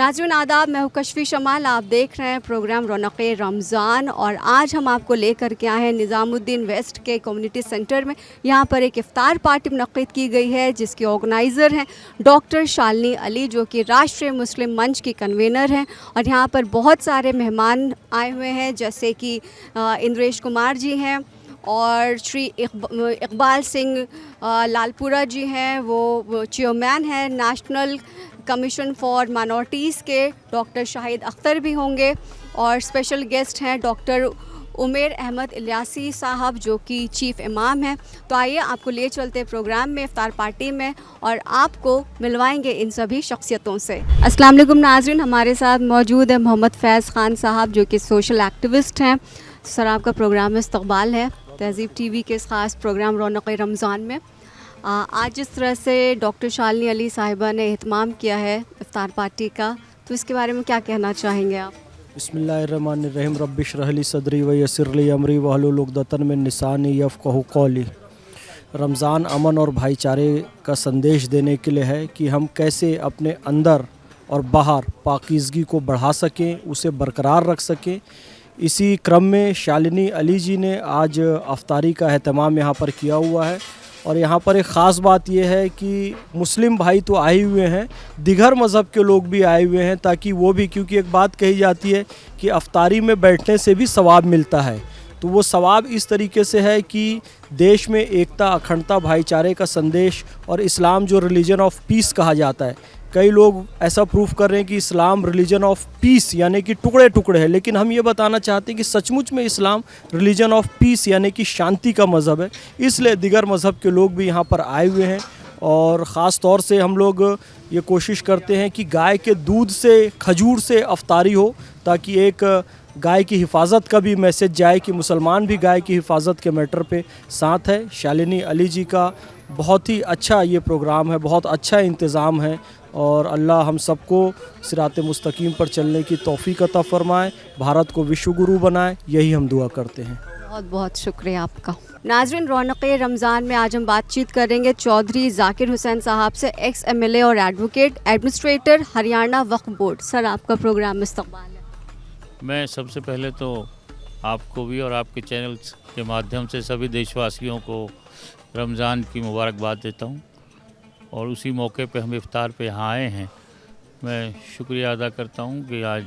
नाज़रीन आदाब, मैं हूँ कशफी शमाल। आप देख रहे हैं प्रोग्राम रौनक़े रमज़ान और आज हम आपको लेकर के आए हैं निज़ामुद्दीन वेस्ट के कम्युनिटी सेंटर में। यहाँ पर एक इफ्तार पार्टी मुनक़्क़िद की गई है जिसके ऑर्गेनाइज़र हैं डॉक्टर शालिनी अली, जो कि राष्ट्रीय मुस्लिम मंच की कन्वीनर हैं। और यहाँ पर बहुत सारे मेहमान आए हुए हैं, जैसे कि इंद्रेश कुमार जी हैं और श्री इकबाल सिंह लालपुरा जी हैं, वो चेयरमैन हैं नेशनल कमीशन फॉर माइनॉरिटीज़ के। डॉक्टर शाहिद अख्तर भी होंगे और स्पेशल गेस्ट हैं डॉक्टर उमेर अहमद इलियासी साहब, जो कि चीफ़ इमाम हैं। तो आइए आपको ले चलते प्रोग्राम में, इफ्तार पार्टी में, और आपको मिलवाएंगे इन सभी शख्सियतों से। अस्सलाम वालेकुम नाज़रीन, हमारे साथ मौजूद है मोहम्मद फैज़ ख़ान साहब, जो कि सोशल एक्टिविस्ट हैं। सर, आपका प्रोग्राम में इस्तक़बाल है तहज़ीब टीवी के इस ख़ास प्रोग्राम रौनक़े रमज़ान में। आज जिस तरह से डॉक्टर शालिनी अली साहिबा ने एहतमाम किया है इफ्तार पार्टी का, तो इसके बारे में क्या कहना चाहेंगे आप? बिस्मिल्लाहिर्रहमानिर्रहीम, रब्बि इश्रह ली सदरी व यस्सिर ली अमरी वहलुल उक़दतन मिन लिसानी यफ़क़हू क़ौली। रमज़ान अमन और भाईचारे का संदेश देने के लिए है कि हम कैसे अपने अंदर और बाहर पाकीज़गी को बढ़ा सकें, उसे बरकरार रख सकें। इसी क्रम में शालिनी अली जी ने आज अफ्तारी का अहतमाम यहाँ पर किया हुआ है। और यहाँ पर एक ख़ास बात यह है कि मुस्लिम भाई तो आए हुए हैं, दिगर मज़हब के लोग भी आए हुए हैं, ताकि वो भी, क्योंकि एक बात कही जाती है कि अफ्तारी में बैठने से भी सवाब मिलता है। तो वो सवाब इस तरीके से है कि देश में एकता, अखंडता, भाईचारे का संदेश, और इस्लाम जो रिलीजन ऑफ पीस कहा जाता है, कई लोग ऐसा प्रूफ कर रहे हैं कि इस्लाम रिलीजन ऑफ पीस यानी कि टुकड़े टुकड़े है, लेकिन हम ये बताना चाहते हैं कि सचमुच में इस्लाम रिलीजन ऑफ पीस यानी कि शांति का मज़हब है। इसलिए दिगर मज़हब के लोग भी यहाँ पर आए हुए हैं। और ख़ास तौर से हम लोग ये कोशिश करते हैं कि गाय के दूध से, खजूर से अफ्तारी हो, ताकि एक गाय की हिफाजत का भी मैसेज जाए कि मुसलमान भी गाय की हिफाजत के मैटर पे साथ है। शालिनी अली जी का बहुत ही अच्छा ये प्रोग्राम है, बहुत अच्छा इंतज़ाम है, और अल्लाह हम सबको सिराते मुस्तकीम पर चलने की तौफ़ीक अता फ़रमाए, भारत को विश्व गुरु बनाए, यही हम दुआ करते हैं। बहुत बहुत शुक्रिया आपका। नाज़रीन, रौनक़े रमज़ान में आज हम बातचीत करेंगे चौधरी ज़ाकिर हुसैन साहब से, एक्स MLA और एडवोकेट, एडमिनिस्ट्रेटर, हरियाणा वक्फ बोर्ड। सर, आपका प्रोग्राम में इस्तक़बाल है। मैं सबसे पहले तो आपको भी और आपके चैनल के माध्यम से सभी देशवासियों को रमज़ान की मुबारकबाद देता हूँ। और उसी मौके पे हम इफ्तार पे यहाँ आए हैं। मैं शुक्रिया अदा करता हूँ कि आज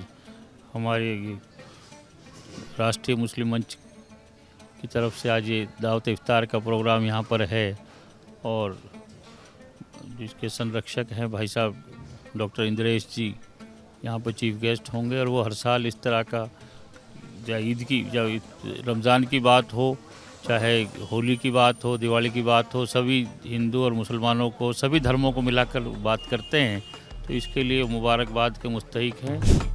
हमारे राष्ट्रीय मुस्लिम मंच की तरफ से आज ये दावत इफ्तार का प्रोग्राम यहाँ पर है, और जिसके संरक्षक हैं भाई साहब डॉक्टर इंद्रेश जी यहाँ पर चीफ गेस्ट होंगे। और वो हर साल इस तरह का, चाहे ईद की, चाहे रमज़ान की बात हो, चाहे होली की बात हो, दिवाली की बात हो, सभी हिंदू और मुसलमानों को, सभी धर्मों को मिलाकर बात करते हैं। तो इसके लिए मुबारकबाद के मुस्तहिक हैं।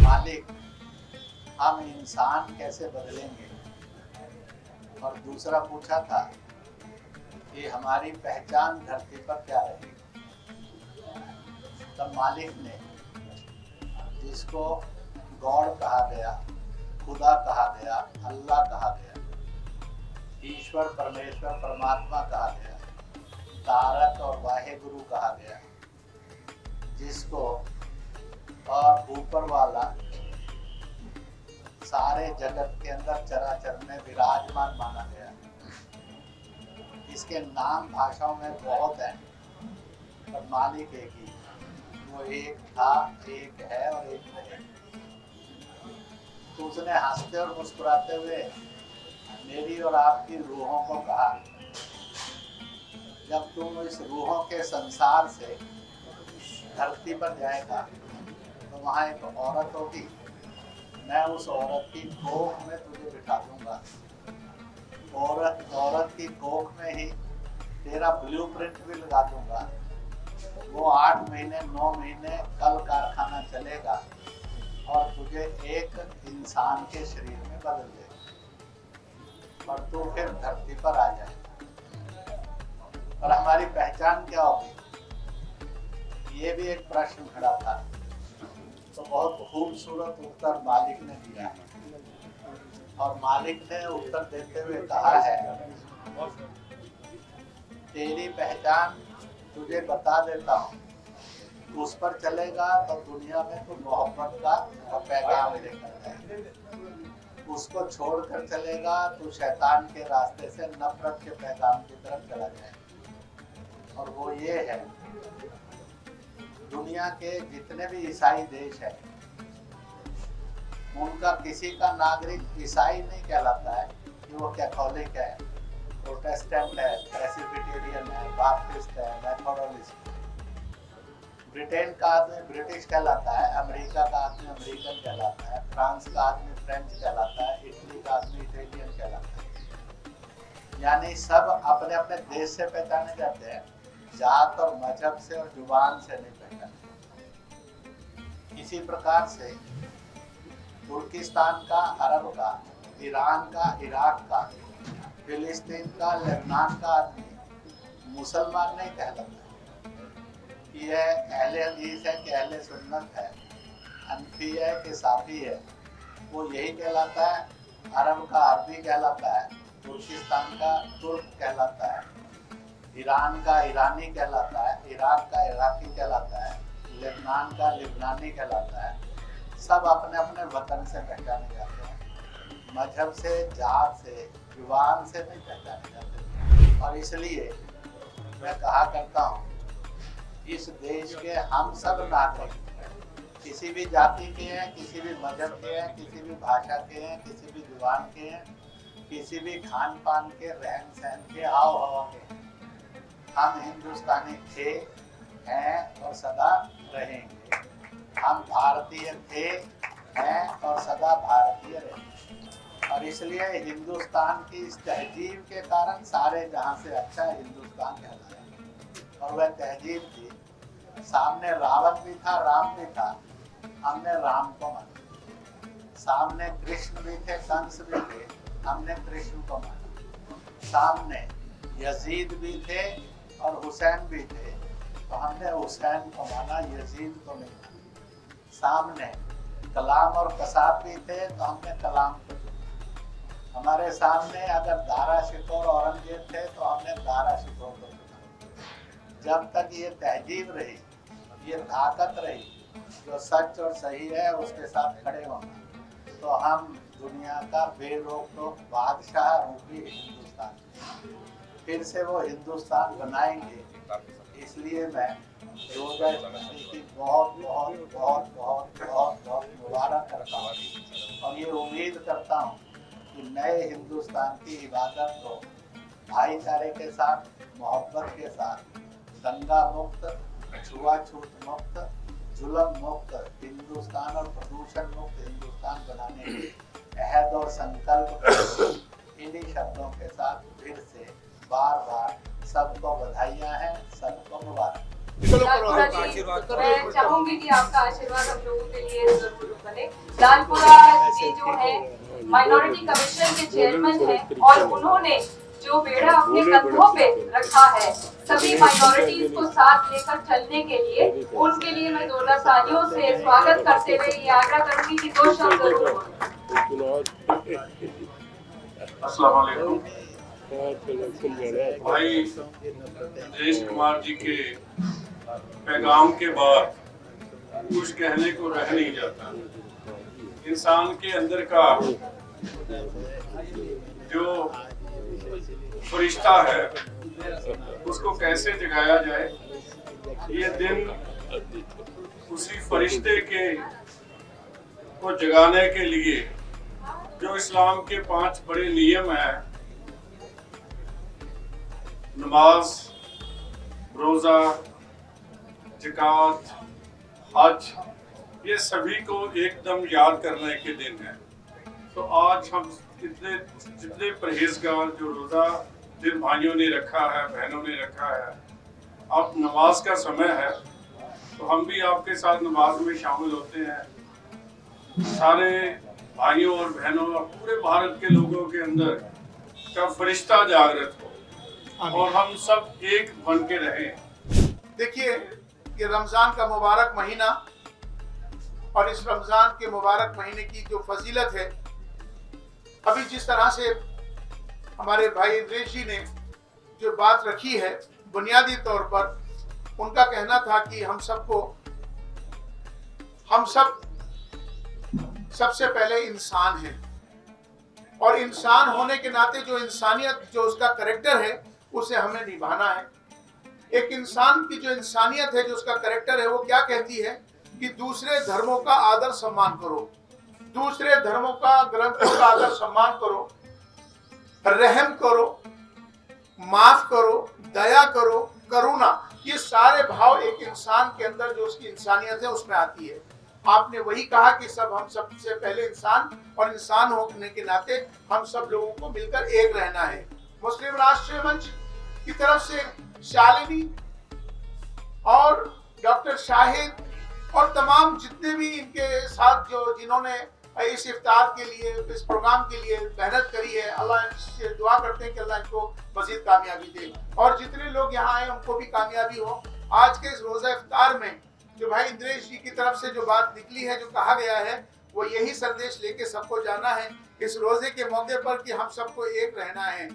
मालिक, हम इंसान कैसे बदलेंगे? और दूसरा पूछा था कि हमारी पहचान धरती पर क्या रहेगी? तब मालिक ने, जिसको गॉड कहा गया, खुदा कहा गया, अल्लाह कहा गया, ईश्वर, परमेश्वर, परमात्मा कहा गया, तारक और वाहे गुरु कहा गया, जिसको और ऊपर वाला सारे जगत के अंदर चराचर में विराजमान माना गया। इसके नाम भाषाओं में बहुत हैं, पर मालिक एक ही, वो एक था, एक है और एक रहे। तो उसने हंसते और मुस्कुराते हुए मेरी और आपकी रूहों को कहा, जब तुम इस रूहों के संसार से धरती पर जाएगा तो वहाँ एक औरत होगी, मैं उस औरत की कोख में तुझे बिठा दूंगा। औरत की कोख में ही तेरा ब्लूप्रिंट भी लगा दूंगा, वो 8 महीने 9 महीने कल कारखाना चलेगा और तुझे एक इंसान के शरीर में बदल देगा और तू फिर धरती पर आ जाएगा। और हमारी पहचान क्या होगी, ये भी एक प्रश्न खड़ा था। तो बहुत खूबसूरत उत्तर मालिक ने दिया है और मालिक ने उत्तर देते हुए कहा है, तेरी पहचान तुझे बता देता हूँ, उस पर चलेगा तो दुनिया में तो मोहब्बत का पैगाम लेकर जाएगा, उसको छोड़कर चलेगा तो शैतान के रास्ते से नफरत के पैगाम की तरफ चला जाएगा। और वो ये है, दुनिया के जितने भी ईसाई देश हैं, उनका किसी का नागरिक ईसाई नहीं कहलाता है कि वो कैथोलिक है, प्रोटेस्टेंट है, प्रेस्बिटेरियन है, बाप्टिस्ट है, मेथोडिस्ट। ब्रिटेन का आदमी ब्रिटिश कहलाता है, अमेरिका का आदमी अमेरिकन कहलाता है, फ्रांस का आदमी फ्रेंच कहलाता है, इटली का आदमी इटालियन कहलाता है। यानी सब अपने अपने देश से पहचाने जाते हैं, जात और मजहब से और जुबान से नहीं पहचाने। इसी प्रकार से तुर्किस्तान का, अरब का, ईरान का, इराक का, फिलिस्तीन का, लेबनान का आदमी मुसलमान नहीं कहलाता कि यह अहले हदीस है कि अहले सुन्नत है, हनफी है कि साफी है, वो यही कहलाता है। अरब का अरबी कहलाता है, तुर्किस्तान का तुर्क कहलाता है, ईरान का ईरानी कहलाता है, इराक का इराकी कहलाता है, लेबनान का लेबनानी कहलाता है। सब अपने अपने वतन से पहचाने जाते हैं, मजहब से, जात से, जुबान से नहीं पहचाने जाते। और इसलिए मैं कहा करता हूँ, इस देश के हम सब नागरिक किसी भी जाति के हैं, किसी भी मजहब के हैं, किसी भी भाषा के हैं, किसी भी जुबान के हैं, किसी भी खान पान के, रहन सहन के, हाव हवा के हैं। हम हिंदुस्तानी थे, हैं और सदा रहेंगे। हम भारतीय थे, हैं और सदा भारतीय रहेंगे। और इसलिए हिंदुस्तान की इस तहजीब के कारण सारे जहां से अच्छा हिंदुस्तान कहलाया। और वह तहजीब थी, सामने रावण भी था, राम भी था, हमने राम को माना। सामने कृष्ण भी थे, कंस भी थे, हमने कृष्ण को माना। सामने यजीद भी थे और हुसैन भी थे, तो हमने हुसैन को माना, यजीद को नहीं माना। सामने कलाम और कसाब भी थे, तो हमने कलाम को चुना। हमारे सामने अगर दारा शिकोर औरंगजेब थे, तो हमने दारा शिकोर को चुना। जब तक ये तहजीब रही, ये ताकत रही, जो सच और सही है उसके साथ खड़े होना, तो हम दुनिया का बेरोक टोक बादशाह रूपी हिंदुस्तान फिर से वो हिंदुस्तान बनाएंगे। इसलिए मैं 2021 की बहुत बहुत बहुत बहुत बहुत बहुत मुबारक करता हूँ और ये उम्मीद करता हूँ कि नए हिंदुस्तान की इबादत को भाईचारे के साथ, मोहब्बत के साथ, दंगा मुक्त, छुआछूत मुक्त, जुल्म मुक्त हिंदुस्तान और प्रदूषण मुक्त हिंदुस्तान बनाने के अहद और संकल्प इन्हीं शब्दों के साथ फिर से बार बार सबको बधाइयाँ हैं, सबको मुबारक। मैं चाहूंगी कि आपका आशीर्वाद हम लोगों के लिए जरूर बने। लालपुरा जी जो है माइनॉरिटी कमीशन के चेयरमैन हैं और उन्होंने जो बेड़ा अपने कंधों पे रखा है सभी माइनॉरिटीज को साथ लेकर चलने के लिए, उनके लिए मैं जोरदार तालियों से स्वागत करते हुए ये आग्रह करूंगी कि 2 शब्द जरूर बोलें। अस्सलाम वालेकुम। भाई राजेश कुमार जी के पैगाम के बाद कुछ कहने को रह नहीं जाता। इंसान के अंदर का जो फरिश्ता है उसको कैसे जगाया जाए, ये दिन उसी फरिश्ते के को जगाने के लिए जो इस्लाम के 5 बड़े नियम हैं, नमाज, रोज़ा, ज़कात, हज, ये सभी को एकदम याद करने के दिन है। तो आज हम जितने परहेजगार जो रोज़ा दिन भाइयों ने रखा है, बहनों ने रखा है। अब नमाज का समय है तो हम भी आपके साथ नमाज में शामिल होते हैं। सारे भाइयों और बहनों और पूरे भारत के लोगों के अंदर का फरिश्ता जागृत हो और हम सब एक बन के रहें। देखिए कि रमज़ान का मुबारक महीना और इस रमज़ान के मुबारक महीने की जो फजीलत है, अभी जिस तरह से हमारे भाई इंद्रेश जी ने जो बात रखी है, बुनियादी तौर पर उनका कहना था कि हम सब सबसे पहले इंसान हैं और इंसान होने के नाते जो इंसानियत, जो उसका कैरेक्टर है, उसे हमें निभाना है। एक इंसान की जो इंसानियत है, जो उसका कैरेक्टर है, वो क्या कहती है कि दूसरे धर्मों का आदर सम्मान करो, दूसरे धर्मों का, ग्रंथों का आदर सम्मान करो, रहम करो, माफ करो, दया करो, करुणा। ये सारे भाव एक इंसान के अंदर जो उसकी इंसानियत है उसमें आती है। आपने वही कहा कि हम सबसे पहले इंसान, और इंसान होने के नाते हम सब लोगों को मिलकर एक रहना है। मुस्लिम राष्ट्रीय मंच की तरफ से शालिनी और डॉक्टर शाहिद और तमाम जितने भी इनके साथ जिन्होंने इस इफ्तार के लिए, इस प्रोग्राम के लिए मेहनत करी है, अल्लाह से दुआ करते हैं कि अल्लाह इनको मजीद कामयाबी दे और जितने लोग यहाँ आए उनको भी कामयाबी हो। आज के इस रोज़ा इफ्तार में जो भाई इंद्रेश जी की तरफ से जो बात निकली है, जो कहा गया है, वो यही संदेश लेके सबको जाना है इस रोजे के मौके पर कि हम सबको एक रहना है।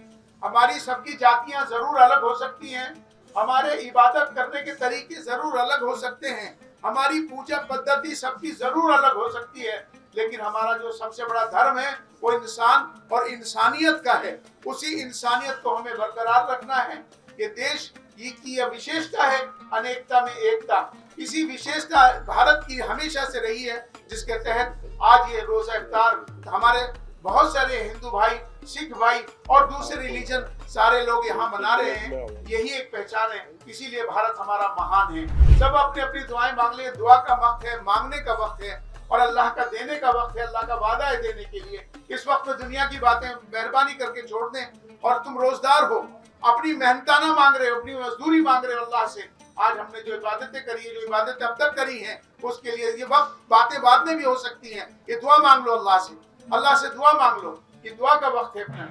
हमारी सबकी जातियां जरूर अलग हो सकती हैं, हमारे इबादत करने के तरीके जरूर अलग हो सकते हैं, हमारी पूजा पद्धति सबकी जरूर अलग हो सकती है, लेकिन हमारा जो सबसे बड़ा धर्म है वो इंसान और इंसानियत का है। उसी इंसानियत को हमें बरकरार रखना है। ये देश की यह विशेषता है, अनेकता में एकता। इसी विशेषता भारत की हमेशा से रही है, जिसके तहत आज ये रोजा इफ्तार हमारे बहुत सारे हिंदू भाई, सिख भाई और दूसरे रिलीजन सारे लोग यहाँ मना रहे हैं। यही एक पहचान है, इसीलिए भारत हमारा महान है। सब अपनी अपनी दुआएं मांग ले। दुआ का वक्त है, मांगने का वक्त है और अल्लाह का देने का वक्त है। अल्लाह का वादा है देने के लिए। इस वक्त में दुनिया की बातें मेहरबानी करके छोड़ दें और तुम रोजगार हो, अपनी मेहनताना मांग रहे हो, अपनी मजदूरी मांग रहे हो अल्लाह से। आज हमने जो इबादतें करी है, जो इबादतें अब तक करी हैं, उसके लिए ये वक्त, बातें बाद में भी हो सकती हैं। ये दुआ मांग लो अल्लाह से, अल्लाह से दुआ मांग लो। ये दुआ का वक्त है अपना।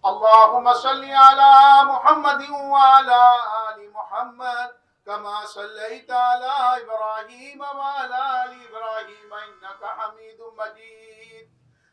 अल्लाहुम्मा सल्ली अला मुहम्मदिन व अला आलि मुहम्मद कमा सल्लैता अला इब्राहीम व अला आलि इब्राहीम इन्नका हमीदुम मजीद।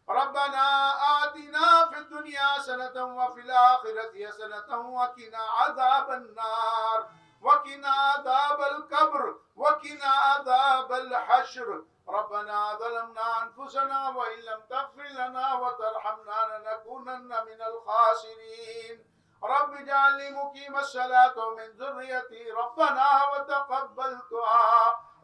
रब्बना आतिना फिद दुनिया हसनतन व फिल आखिरति हसनतन व किना अज़ाबन नार व किना अज़ाबल कब्र व किना अज़ाबल हश्र। रब्बना ज़लमना अनफुसना व इन लम तग़फिर लना व तरहमना लनकूनन्न मिनल खासिरीन। रब्ब इजअलनी मुकीमस सलाति व मिन ज़ुर्रियती रब्बना व तक़ब्बल दुआ।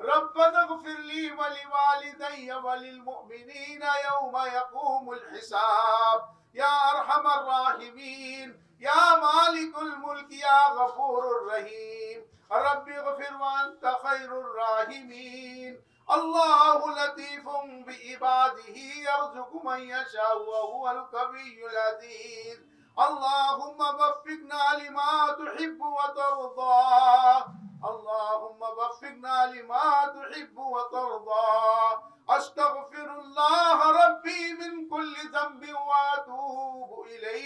रब्बना इग़फिर ली व लिवालिदैया व लिलमुमिनीना यौम यक़ूमुल हिसाब। या अरहमर राहिमीन, या मालिकुल मुल्क, या गफूरुर रहीम। रब्बि इग़फिर व अंत खैरुर राहिमीन। अल्लाहु लतीफुम बिइबादिही यर्ज़ुक़ु मन यशाअ व हुवल क़वियुल अज़ीज़। अल्लाहुम्मा वफ़्फ़िक़ना लिमा तुहिब्बु व तर्ज़ा। अल्लाहुम्मा वफ़्फ़िक़ना लिमा तुहिब्बु व तर्ज़ा। अस्तग़फ़िरुल्लाह रब्बी मिन कुल्लि ज़ंबिन व अतूबु इलैह।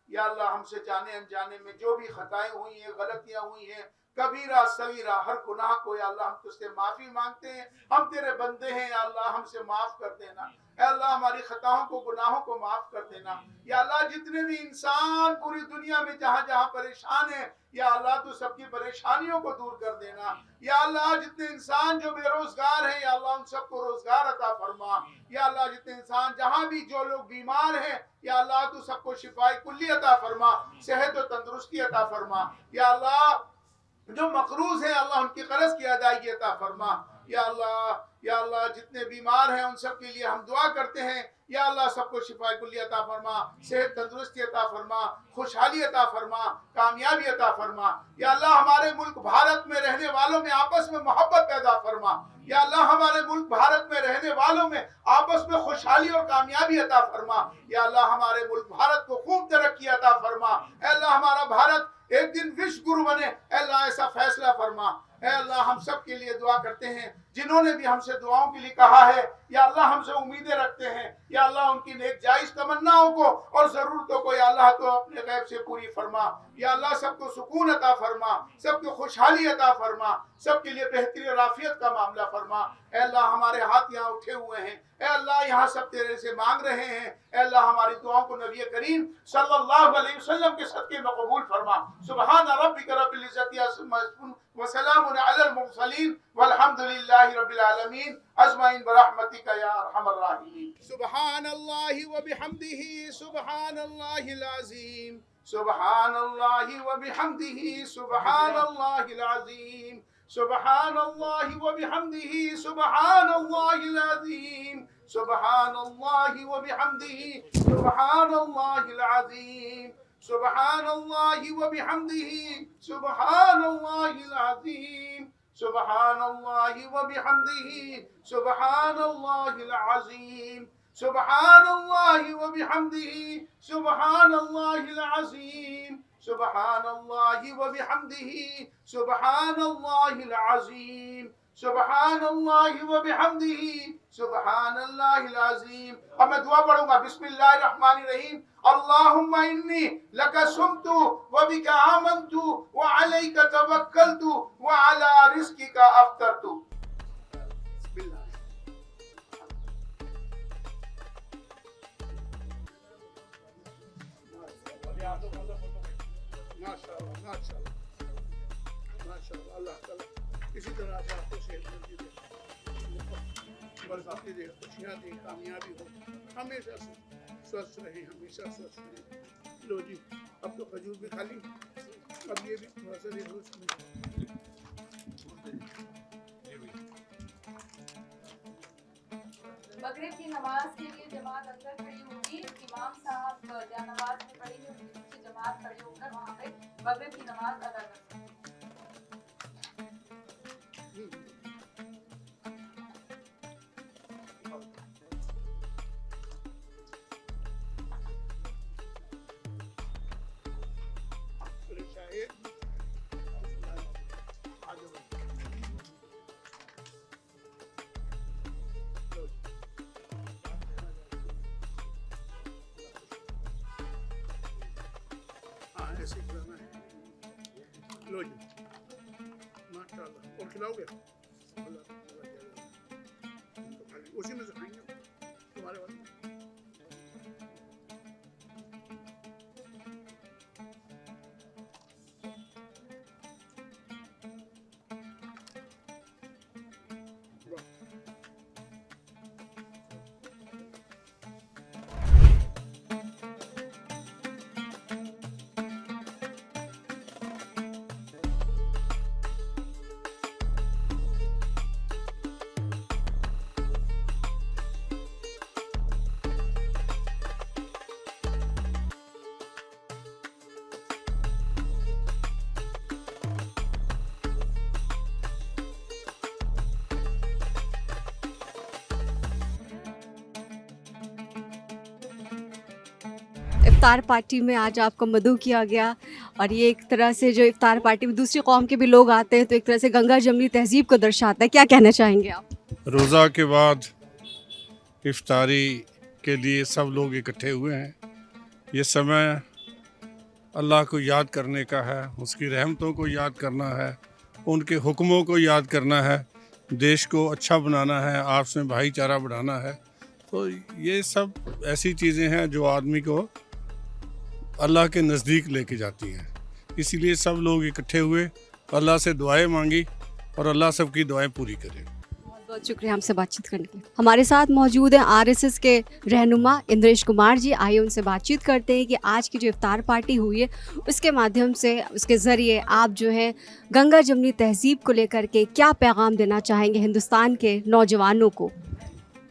या अल्लाह, हमसे जाने अनजाने में जो भी खताएं हुई हैं, गलतियां हुई हैं, कबीरा सगीरा, हर गुनाह को या अल्लाह हम तुझसे माफी मांगते हैं। हम तेरे बंदे हैं या अल्लाह, हमसे माफ कर देना। या अल्लाह, हमारी खताओं को, गुनाहों को माफ कर देना। या अल्लाह, जितने भी इंसान पूरी दुनिया में जहाँ जहाँ परेशान है, या अल्लाह तू सबकी परेशानियों को दूर कर देना। या अल्लाह, जितने इंसान जो बेरोजगार हैं, या अल्लाह उन सबको रोजगार अता फरमा। या अल्लाह, जितने इंसान जहाँ भी जो लोग बीमार हैं, या अल्लाह तू सबको शिफाए कुल्ली अता फरमा, सेहत और तंदुरुस्ती अता फरमा। या अल्लाह, जो मकरूज है अल्लाह उनकी कर्ज की अदायगी अता फरमा। या अल्लाह, या अल्लाह जितने बीमार हैं उन सब के लिए हम दुआ करते हैं। या अल्लाह सबको शिफा कुल्ली अता फरमा, सेहत तंदुरुस्ती अता फरमा, खुशहाली अता फरमा, कामयाबी अता फरमा। या अल्लाह हमारे मुल्क भारत में रहने वालों में आपस में मोहब्बत पैदा फरमा। या अल्लाह हमारे मुल्क भारत में रहने वालों में आपस में खुशहाली और कामयाबी अता फरमा। या अल्लाह हमारे मुल्क भारत को खूब तरक्की अता फरमा। अल्लाह हमारा भारत एक दिन विश्व गुरु बने, अल्लाह ऐसा फैसला फरमा। अल्लाह हम सब के लिए दुआ करते हैं जिन्होंने भी हमसे दुआओं के लिए कहा है। या अल्लाह हमसे उम्मीदें रखते हैं, या अल्लाह उनकी नेक जायज तमन्नाओं को और ज़रूरतों को या अल्लाह तो अपने गैब से पूरी फरमा। या अल्लाह सबको सुकून अता फरमा, सबको खुशहाली अता फरमा, सबके लिए बेहतरी और आफियत का मामला फरमा। अल्लाह हमारे हाथ यहाँ उठे हुए हैं, अल्लाह यहाँ सब तेरे से मांग रहे हैं। अल्लाह हमारी दुआओं को नबी करीम सल्लल्लाहु अलैहि वसल्लम के सदके में कबूल फरमा। सुभान रब्बिक रब्बिल इज्जति अम्मा यसिफून व सलामुन अलल मुरसलीन वल्हम्दुलिल्लाहि रब्बिल आलमीन अजमाइन बरहमतिका या अरहमर राहिमीन। सुब्हानल्लाहि व बिहम्दिही सुब्हानल्लाहिल अज़ीम, सुब्हानल्लाहि व बिहम्दिही सुब्हानल्लाहिल अज़ीम, सुब्हानल्लाहि व बिहम्दिही सुब्हानल्लाहिल अज़ीम, सुब्हानल्लाहि व बिहम्दिही सुब्हानल्लाहिल अज़ीम, सुब्हानल्लाहि व बिहम्दिही सुब्हानल्लाहिल अज़ीम, सुब्हानल्लाहि व बिहम्दिही सुब्हानल्लाहिल अज़ीम, सुब्हानल्लाहि व बिहम्दिही सुब्हानल्लाहिल अज़ीम, सुब्हानल्लाहि व बिहम्दिही सुब्हानल्लाहिल अज़ीम, सुब्हानल्लाहि व बिहम्दिही सुब्हानल्लाहिल अज़ीम। अब मैं दुआ पढ़ूंगा। बिस्मिल्लाहिर्रहमानिर्रहीम। अल्लाहुम्मा इन्नी लका सुमतु व बिका आमनतु व अलैका तवक्कलतु व अला रिज़्किका अफ्तरतु। माशाअल्लाह माशाअल्लाह माशाअल्लाह। अल्लाह ताला इसी तरह से आपको सेहत मिलती दे, बरकत दे, खुशियाँ दे, कामयाबी हो, हमेशा स्वस्थ रहे, हमेशा स्वस्थ रहे। लो जी, अब तो खजूर भी खा ली, अब ये भी थोड़ा सा देखो इसमें। मगरिब की नमाज के लिए जमात अंदर खड़ी होगी। इमाम साहब जहाँ नमाज में पढ़ेंगे उसकी जमात खड़ी होकर वहाँ पे मगरिब की नमाज अदा कर सकते हैं। ऐसे खिलाना है। लो जी, माशाअल्लाह। और खिलाओगे? उसी में से खाएंगे तुम्हारे वाले। इफ्तार पार्टी में आज आपको मदऊ किया गया, और ये एक तरह से जो इफ्तार पार्टी में दूसरी कौम के भी लोग आते हैं तो एक तरह से गंगा जमनी तहजीब को दर्शाता है। क्या कहना चाहेंगे आप? रोज़ा के बाद इफ्तारी के लिए सब लोग इकट्ठे हुए हैं। ये समय अल्लाह को याद करने का है, उसकी रहमतों को याद करना है, उनके हुक्मों को याद करना है, देश को अच्छा बनाना है, आपस में भाईचारा बढ़ाना है। तो ये सब ऐसी चीज़ें हैं जो आदमी को अल्लाह के नज़दीक लेके जाती हैं। इसीलिए सब लोग इकट्ठे हुए, अल्लाह से दुआएं मांगी और अल्लाह सबकी दुआएं पूरी करे। बहुत शुक्रिया हमसे बातचीत करने के लिए। हमारे साथ मौजूद हैं आरएसएस के रहनुमा इंद्रेश कुमार जी। आइए उनसे बातचीत करते हैं कि आज की जो इफ्तार पार्टी हुई है उसके माध्यम से, उसके ज़रिए आप जो है गंगा जमनी तहजीब को लेकर के क्या पैगाम देना चाहेंगे हिंदुस्तान के नौजवानों को?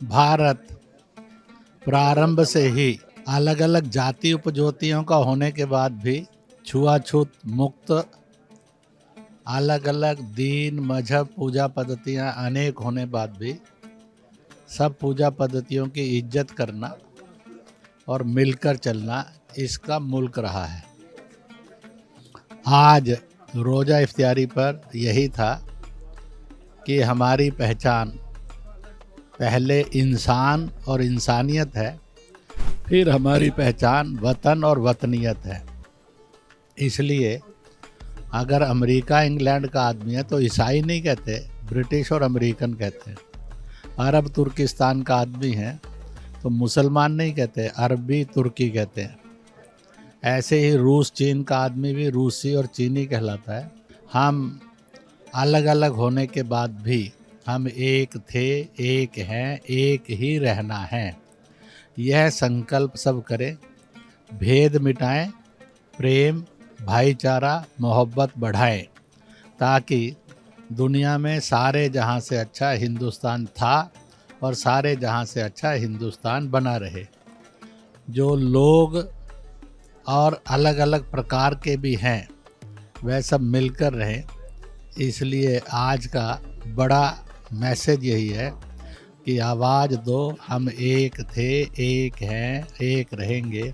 भारत प्रारंभ से ही अलग अलग जाति उपजातियों का होने के बाद भी छुआछूत मुक्त, अलग अलग दीन मजहब पूजा पद्धतियाँ अनेक होने बाद भी सब पूजा पद्धतियों की इज्जत करना और मिलकर चलना इसका मुल्क रहा है। आज रोज़ा इफ्तियारी पर यही था कि हमारी पहचान पहले इंसान और इंसानियत है, फिर हमारी पहचान वतन और वतनियत है। इसलिए अगर अमेरिका इंग्लैंड का आदमी है तो ईसाई नहीं कहते, ब्रिटिश और अमेरिकन कहते हैं। अरब तुर्किस्तान का आदमी है तो मुसलमान नहीं कहते, अरबी तुर्की कहते हैं। ऐसे ही रूस चीन का आदमी भी रूसी और चीनी कहलाता है। हम अलग अलग होने के बाद भी हम एक थे, एक हैं, एक ही रहना है। यह संकल्प सब करें, भेद मिटाएं, प्रेम भाईचारा मोहब्बत बढ़ाएं, ताकि दुनिया में सारे जहां से अच्छा हिंदुस्तान था और सारे जहां से अच्छा हिंदुस्तान बना रहे। जो लोग और अलग अलग प्रकार के भी हैं वह सब मिलकर रहें। इसलिए आज का बड़ा मैसेज यही है कि आवाज़ दो, हम एक थे, एक हैं, एक रहेंगे।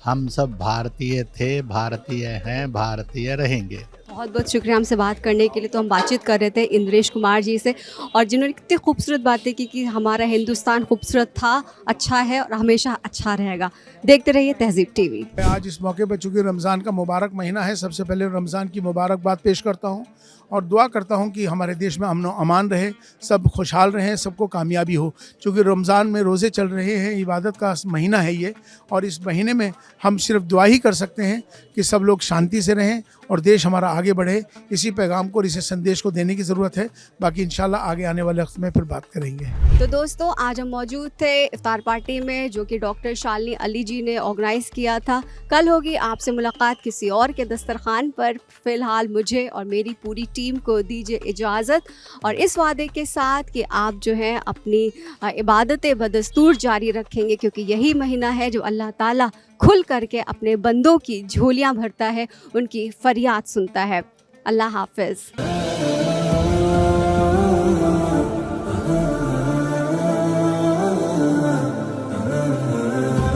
हम सब भारतीय थे, भारतीय हैं, भारतीय रहेंगे। बहुत बहुत शुक्रिया हमसे बात करने के लिए। तो हम बातचीत कर रहे थे इंद्रेश कुमार जी से, और जिन्होंने कितनी खूबसूरत बातें की कि हमारा हिंदुस्तान खूबसूरत था, अच्छा है और हमेशा अच्छा रहेगा। देखते रहिए तहजीब टीवी। आज इस मौके पर चूँकि रमज़ान का मुबारक महीना है, सबसे पहले रमज़ान की मुबारकबाद पेश करता हूँ और दुआ करता हूँ कि हमारे देश में अमन व अमान रहे, सब खुशहाल रहें, सबको कामयाबी हो। चूँकि रमज़ान में रोज़े चल रहे हैं, इबादत का महीना है ये, और इस महीने में हम सिर्फ दुआ ही कर सकते हैं कि सब लोग शांति से रहें और देश हमारा आगे बढ़े। इसी पैगाम को और इसी संदेश को देने की ज़रूरत है। बाकी इंशाल्लाह आगे आने वाले वक्त में फिर बात करेंगे। तो दोस्तों, आज हम मौजूद थे इफ्तार पार्टी में, जो कि डॉक्टर शालिनी अली जी ने ऑर्गेनाइज़ किया था। कल होगी आपसे मुलाकात किसी और के दस्तरखान पर। फ़िलहाल मुझे और मेरी पूरी टीम को दीजिए इजाज़त, और इस वादे के साथ कि आप जो है अपनी इबादतें बदस्तूर जारी रखेंगे, क्योंकि यही महीना है जो अल्लाह ताला खुल करके अपने बंदों की झोलियाँ भरता है, उनकी फरियाद सुनता है। अल्लाह हाफ़िज़।